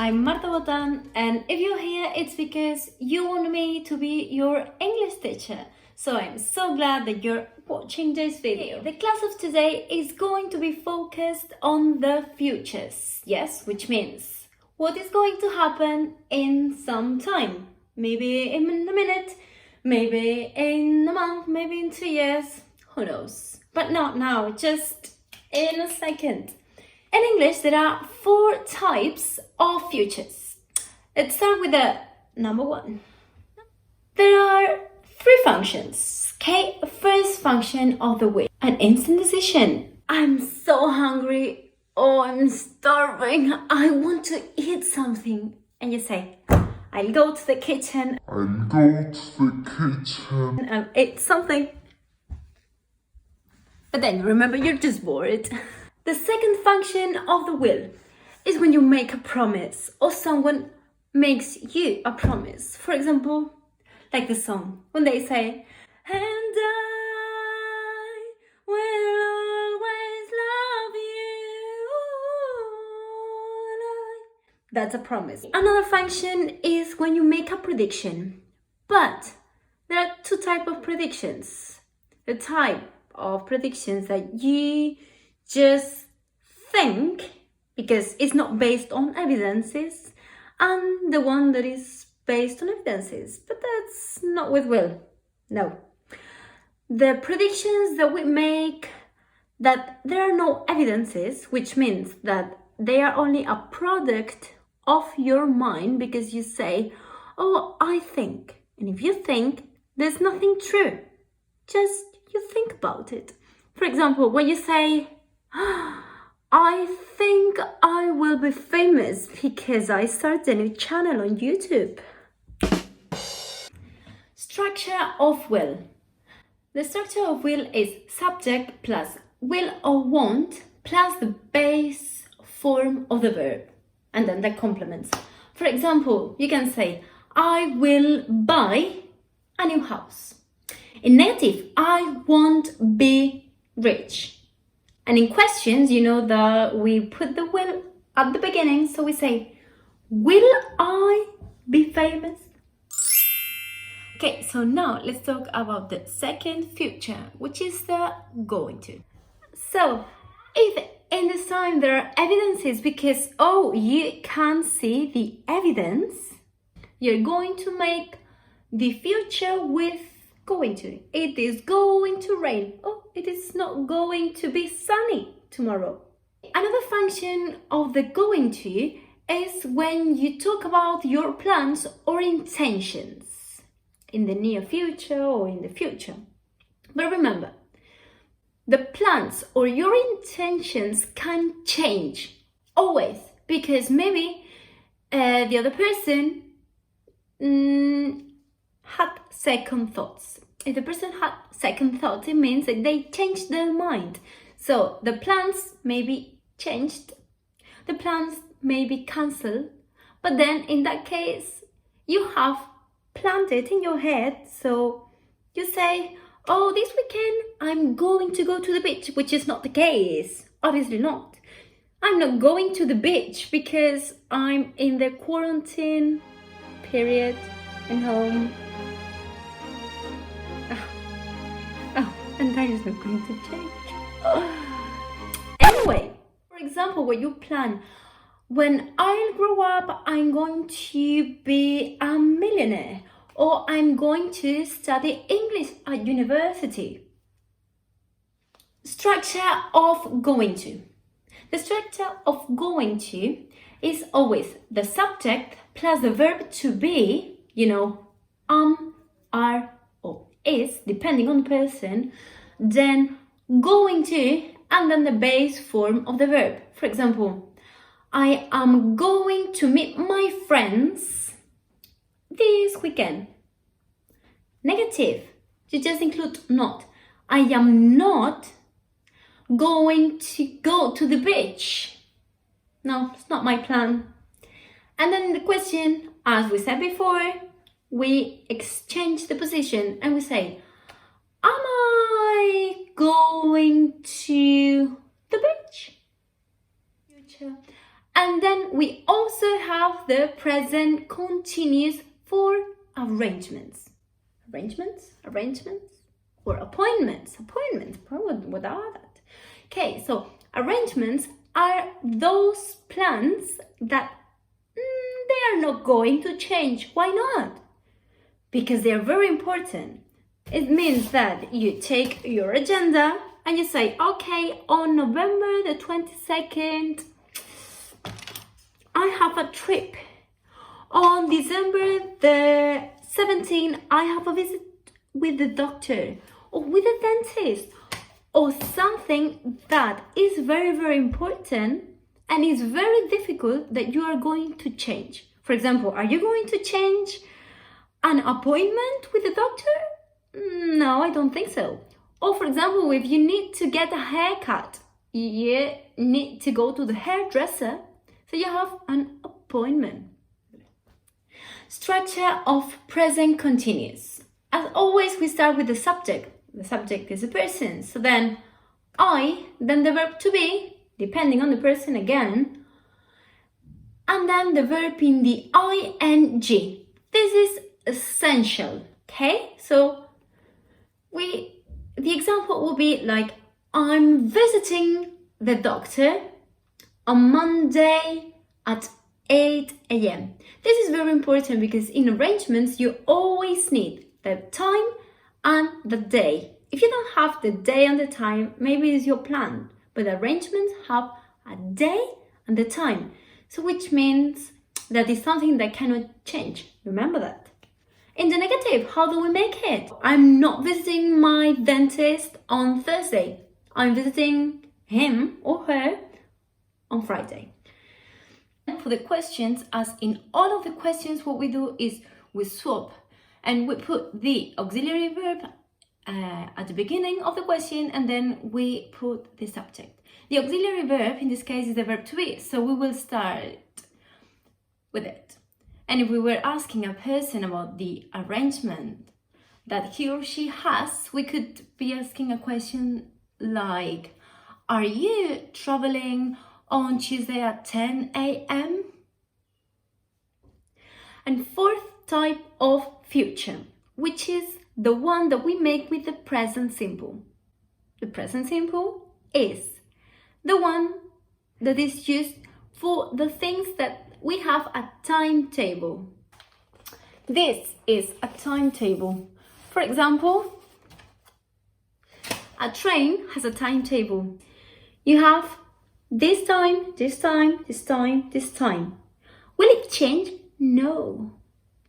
I'm Marta Botan, and if you're here, it's because you want me to be your English teacher. So I'm so glad that you're watching this video. The class of today is going to be focused on the futures, yes, which means what is going to happen in some time. Maybe in a minute, maybe in a month, maybe in 2 years, who knows. But not now, just in a second. In English, there are 4 types of futures. Let's start with the number 1. There are 3 functions. Okay, first function of the will, an instant decision. I'm so hungry. Oh, I'm starving. I want to eat something. And you say, I'll go to the kitchen. And eat something. But then remember, you're just bored. The second function of the will is when you make a promise or someone makes you a promise. For example, like the song, when they say, and I will always love you. That's a promise. Another function is when you make a prediction. But there are 2 types of predictions. The type of predictions that you just think because it's not based on evidences, and the one that is based on evidences, but that's not with will. No. The predictions that we make that there are no evidences, which means that they are only a product of your mind because you say, oh, I think. And if you think, there's nothing true. Just you think about it. For example, when you say, I think I will be famous because I started a new channel on YouTube. Structure of will. The structure of will is subject plus will or want plus the base form of the verb, and then the complements. For example, you can say, I will buy a new house. In negative, I won't be rich. And in questions, you know that we put the will at the beginning, so we say, will I be famous? Okay, so now let's talk about the second future, which is the going to. So, if in this time there are evidences because, oh, you can see the evidence, you're going to make the future with going to. It is going to rain. Oh, it is not going to be sunny tomorrow. Another function of the going to is when you talk about your plans or intentions in the near future or in the future. But remember, the plans or your intentions can change always because maybe the other person had second thoughts. If the person had second thoughts, it means that they changed their mind. So the plans may be changed, the plans may be cancelled, but then in that case, you have planned it in your head. So you say, oh, this weekend I'm going to go to the beach, which is not the case. Obviously not. I'm not going to the beach because I'm in the quarantine period at home. And that is not going to change. Anyway, for example, when you plan, when I grow up, I'm going to be a millionaire, or I'm going to study English at university. Structure of going to. The structure of going to is always the subject plus the verb to be, are, or is, depending on the person, then going to, and then the base form of the verb. For example, I am going to meet my friends this weekend. Negative, you just include not. I am not going to go to the beach. No, it's not my plan. And then the question, as we said before, we exchange the position and we say, am I going to the beach? Future. And then we also have the present continuous for arrangements. Arrangements? Or appointments. What are that? Okay, so arrangements are those plans that they are not going to change. Why not? Because they are very important. It means that you take your agenda and you say, okay, on November the 22nd, I have a trip. On December the 17th, I have a visit with the doctor or with a dentist or something that is very, very important and is very difficult that you are going to change. For example, are you going to change an appointment with the doctor? No, I don't think so. Or for example, if you need to get a haircut, you need to go to the hairdresser, so you have an appointment. Structure of present continuous. As always, we start with the subject. The subject is a person. So then I, then the verb to be, depending on the person again, and then the verb in the ing. This is essential, okay? So the example will be like, I'm visiting the doctor on Monday at 8 a.m. This is very important because in arrangements, you always need the time and the day. If you don't have the day and the time, maybe it's your plan, but arrangements have a day and the time. So which means that it's something that cannot change. Remember that. In the negative, how do we make it? I'm not visiting my dentist on Thursday. I'm visiting him or her on Friday. For the questions, as in all of the questions, what we do is we swap and we put the auxiliary verb at the beginning of the question and then we put the subject. The auxiliary verb in this case is the verb to be, so we will start with it. And if we were asking a person about the arrangement that he or she has, we could be asking a question like, are you traveling on Tuesday at 10 a.m.? And fourth type of future, which is the one that we make with the present simple. The present simple is the one that is used for the things that we have a timetable. This is a timetable. For example, a train has a timetable. You have this time, this time, this time, this time. Will it change? No.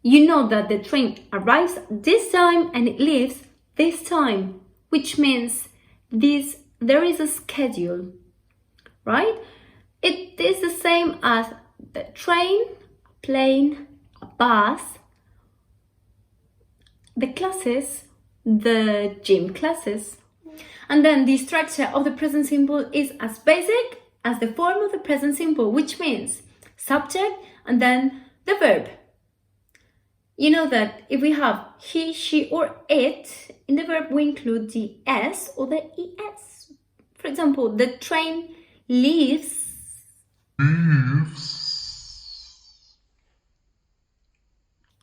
You know that the train arrives this time and it leaves this time, which means there is a schedule, right? It is the same as the train, plane, a bus, the classes, the gym classes. And then the structure of the present simple is as basic as the form of the present simple, which means subject and then the verb. You know that if we have he, she, or it, in the verb we include the s or the es. For example, the train leaves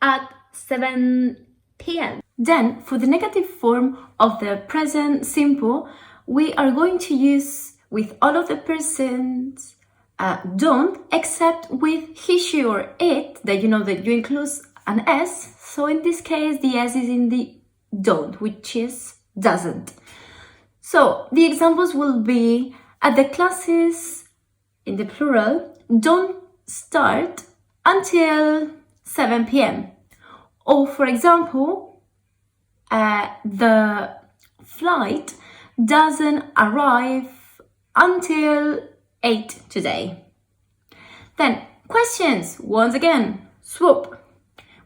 at 7 p.m. Then, for the negative form of the present simple, we are going to use with all of the persons don't, except with he, she, or it, that you know that you include an s. So in this case, the s is in the don't, which is doesn't. So the examples will be at the classes, in the plural, don't start until 7 p.m. Or for example, the flight doesn't arrive until 8 today. Then questions, once again, swoop.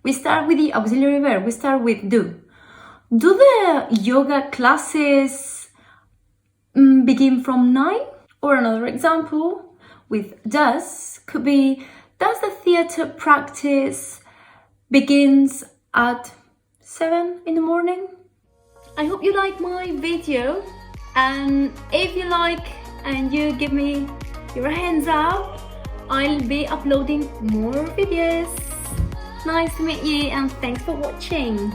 We start with the auxiliary verb, we start with do. Do the yoga classes begin from 9? Or another example with does could be, does the theater practice begins at 7 in the morning? I hope you like my video, and if you like and you give me your hands up, I'll be uploading more videos. Nice to meet you and thanks for watching.